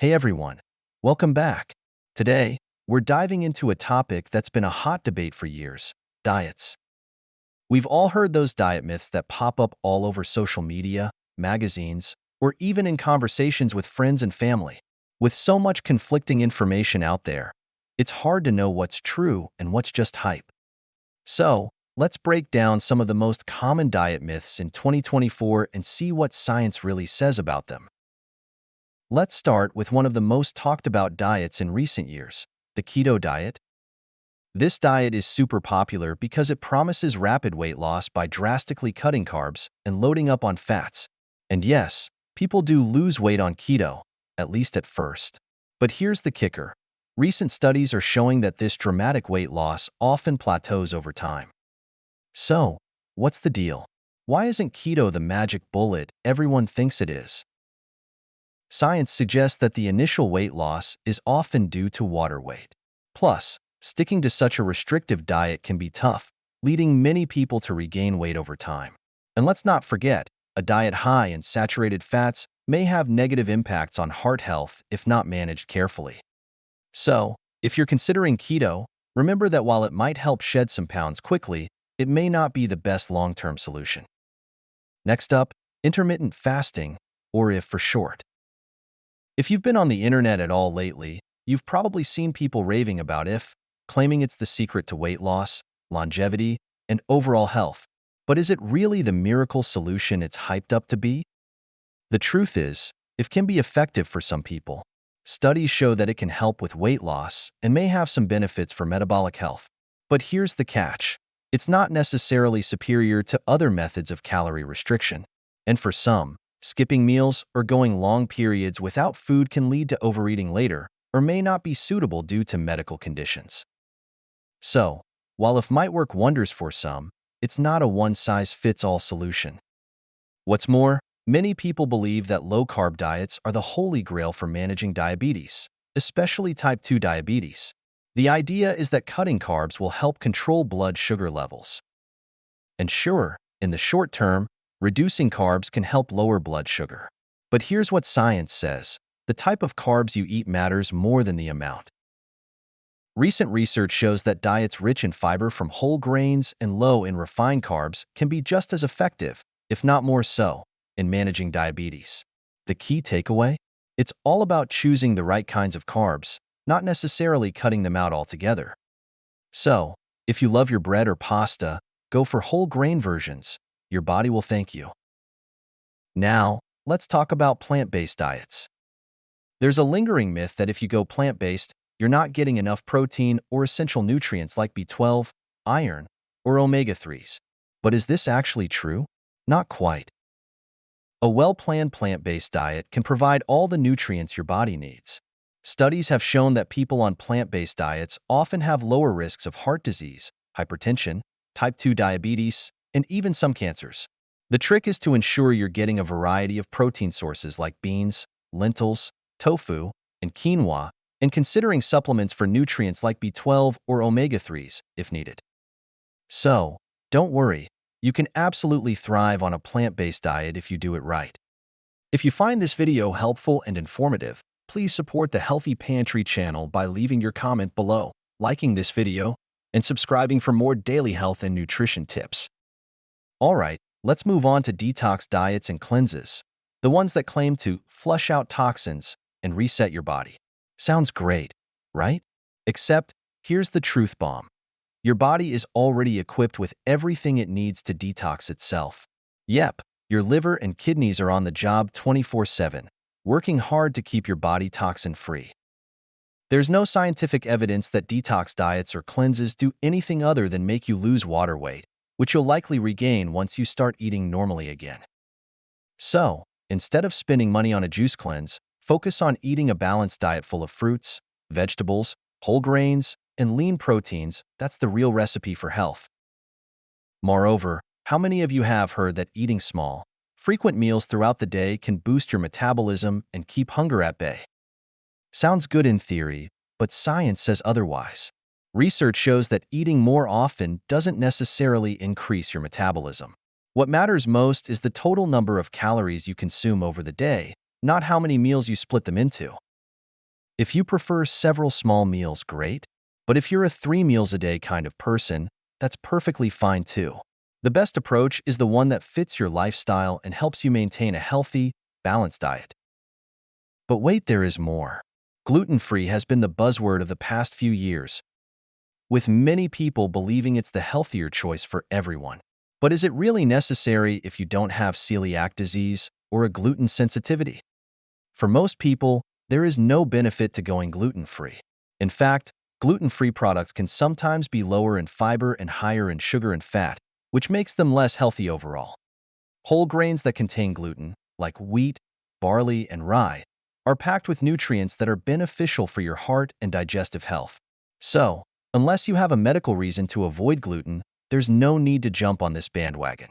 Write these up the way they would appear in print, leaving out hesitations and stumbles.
Hey everyone, welcome back. Today, we're diving into a topic that's been a hot debate for years: diets. We've all heard those diet myths that pop up all over social media, magazines, or even in conversations with friends and family. With so much conflicting information out there, it's hard to know what's true and what's just hype. So, let's break down some of the most common diet myths in 2024 and see what science really says about them. Let's start with one of the most talked about diets in recent years, the keto diet. This diet is super popular because it promises rapid weight loss by drastically cutting carbs and loading up on fats. And yes, people do lose weight on keto, at least at first. But here's the kicker. Recent studies are showing that this dramatic weight loss often plateaus over time. So, what's the deal? Why isn't keto the magic bullet everyone thinks it is? Science suggests that the initial weight loss is often due to water weight. Plus, sticking to such a restrictive diet can be tough, leading many people to regain weight over time. And let's not forget, a diet high in saturated fats may have negative impacts on heart health if not managed carefully. So, if you're considering keto, remember that while it might help shed some pounds quickly, it may not be the best long-term solution. Next up, intermittent fasting, or IF for short. If you've been on the internet at all lately, you've probably seen people raving about IF, claiming it's the secret to weight loss, longevity, and overall health. But is it really the miracle solution it's hyped up to be? The truth is, IF can be effective for some people. Studies show that it can help with weight loss and may have some benefits for metabolic health. But here's the catch. It's not necessarily superior to other methods of calorie restriction. And for some, skipping meals or going long periods without food can lead to overeating later or may not be suitable due to medical conditions. So, while IF might work wonders for some, it's not a one-size-fits-all solution. What's more, many people believe that low-carb diets are the holy grail for managing diabetes, especially type 2 diabetes. The idea is that cutting carbs will help control blood sugar levels. And sure, in the short term, reducing carbs can help lower blood sugar. But here's what science says. The type of carbs you eat matters more than the amount. Recent research shows that diets rich in fiber from whole grains and low in refined carbs can be just as effective, if not more so, in managing diabetes. The key takeaway? It's all about choosing the right kinds of carbs, not necessarily cutting them out altogether. So, if you love your bread or pasta, go for whole grain versions. Your body will thank you. Now, let's talk about plant-based diets. There's a lingering myth that if you go plant-based, you're not getting enough protein or essential nutrients like B12, iron, or omega-3s. But is this actually true? Not quite. A well-planned plant-based diet can provide all the nutrients your body needs. Studies have shown that people on plant-based diets often have lower risks of heart disease, hypertension, type 2 diabetes, and even some cancers. The trick is to ensure you're getting a variety of protein sources like beans, lentils, tofu, and quinoa, and considering supplements for nutrients like B12 or omega-3s if needed. So, don't worry, you can absolutely thrive on a plant-based diet if you do it right. If you find this video helpful and informative, please support the Healthy Pantry channel by leaving your comment below, liking this video, and subscribing for more daily health and nutrition tips. Alright, let's move on to detox diets and cleanses, the ones that claim to flush out toxins and reset your body. Sounds great, right? Except, here's the truth bomb. Your body is already equipped with everything it needs to detox itself. Yep, your liver and kidneys are on the job 24/7, working hard to keep your body toxin-free. There's no scientific evidence that detox diets or cleanses do anything other than make you lose water weight, which you'll likely regain once you start eating normally again. So, instead of spending money on a juice cleanse, focus on eating a balanced diet full of fruits, vegetables, whole grains, and lean proteins. That's the real recipe for health. Moreover, how many of you have heard that eating small, frequent meals throughout the day can boost your metabolism and keep hunger at bay? Sounds good in theory, but science says otherwise. Research shows that eating more often doesn't necessarily increase your metabolism. What matters most is the total number of calories you consume over the day, not how many meals you split them into. If you prefer several small meals, great. But if you're a 3 meals a day kind of person, that's perfectly fine too. The best approach is the one that fits your lifestyle and helps you maintain a healthy, balanced diet. But wait, there is more. Gluten-free has been the buzzword of the past few years, with many people believing it's the healthier choice for everyone. But is it really necessary if you don't have celiac disease or a gluten sensitivity? For most people, there is no benefit to going gluten-free. In fact, gluten-free products can sometimes be lower in fiber and higher in sugar and fat, which makes them less healthy overall. Whole grains that contain gluten, like wheat, barley, and rye, are packed with nutrients that are beneficial for your heart and digestive health. So, unless you have a medical reason to avoid gluten, there's no need to jump on this bandwagon.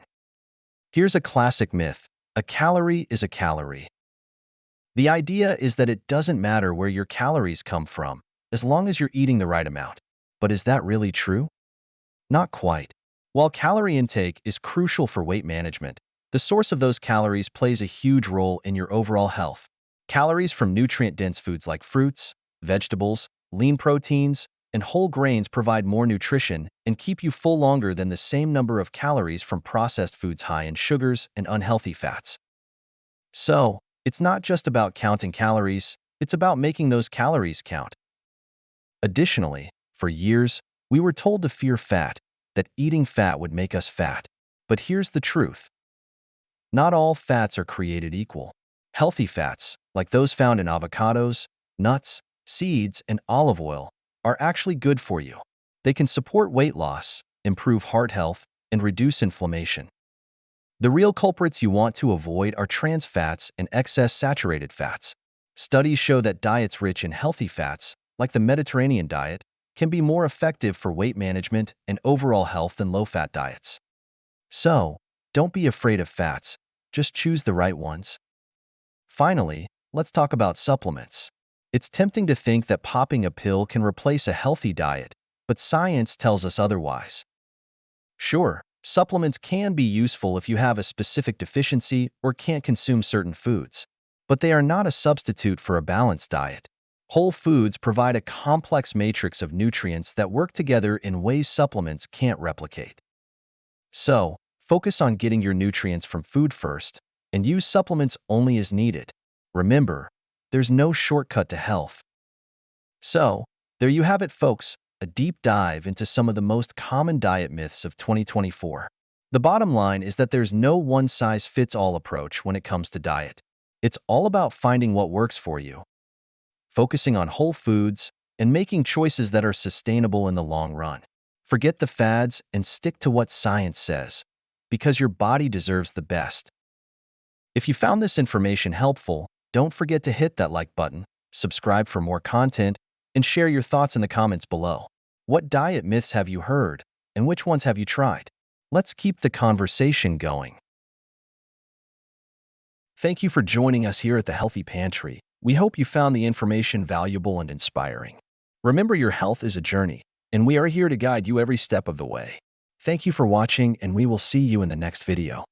Here's a classic myth: a calorie is a calorie. The idea is that it doesn't matter where your calories come from, as long as you're eating the right amount. But is that really true? Not quite. While calorie intake is crucial for weight management, the source of those calories plays a huge role in your overall health. Calories from nutrient-dense foods like fruits, vegetables, lean proteins, and whole grains provide more nutrition and keep you full longer than the same number of calories from processed foods high in sugars and unhealthy fats. So, it's not just about counting calories, it's about making those calories count. Additionally, for years, we were told to fear fat, that eating fat would make us fat. But here's the truth. Not all fats are created equal. Healthy fats, like those found in avocados, nuts, seeds, and olive oil, are actually good for you. They can support weight loss, improve heart health, and reduce inflammation. The real culprits you want to avoid are trans fats and excess saturated fats. Studies show that diets rich in healthy fats, like the Mediterranean diet, can be more effective for weight management and overall health than low-fat diets. So, don't be afraid of fats, just choose the right ones. Finally, let's talk about supplements. It's tempting to think that popping a pill can replace a healthy diet, but science tells us otherwise. Sure, supplements can be useful if you have a specific deficiency or can't consume certain foods, but they are not a substitute for a balanced diet. Whole foods provide a complex matrix of nutrients that work together in ways supplements can't replicate. So, focus on getting your nutrients from food first, and use supplements only as needed. Remember, there's no shortcut to health. So, there you have it, folks, a deep dive into some of the most common diet myths of 2024. The bottom line is that there's no one-size-fits-all approach when it comes to diet. It's all about finding what works for you, focusing on whole foods, and making choices that are sustainable in the long run. Forget the fads and stick to what science says, because your body deserves the best. If you found this information helpful, don't forget to hit that like button, subscribe for more content, and share your thoughts in the comments below. What diet myths have you heard, and which ones have you tried? Let's keep the conversation going. Thank you for joining us here at the Healthy Pantry. We hope you found the information valuable and inspiring. Remember, your health is a journey, and we are here to guide you every step of the way. Thank you for watching, and we will see you in the next video.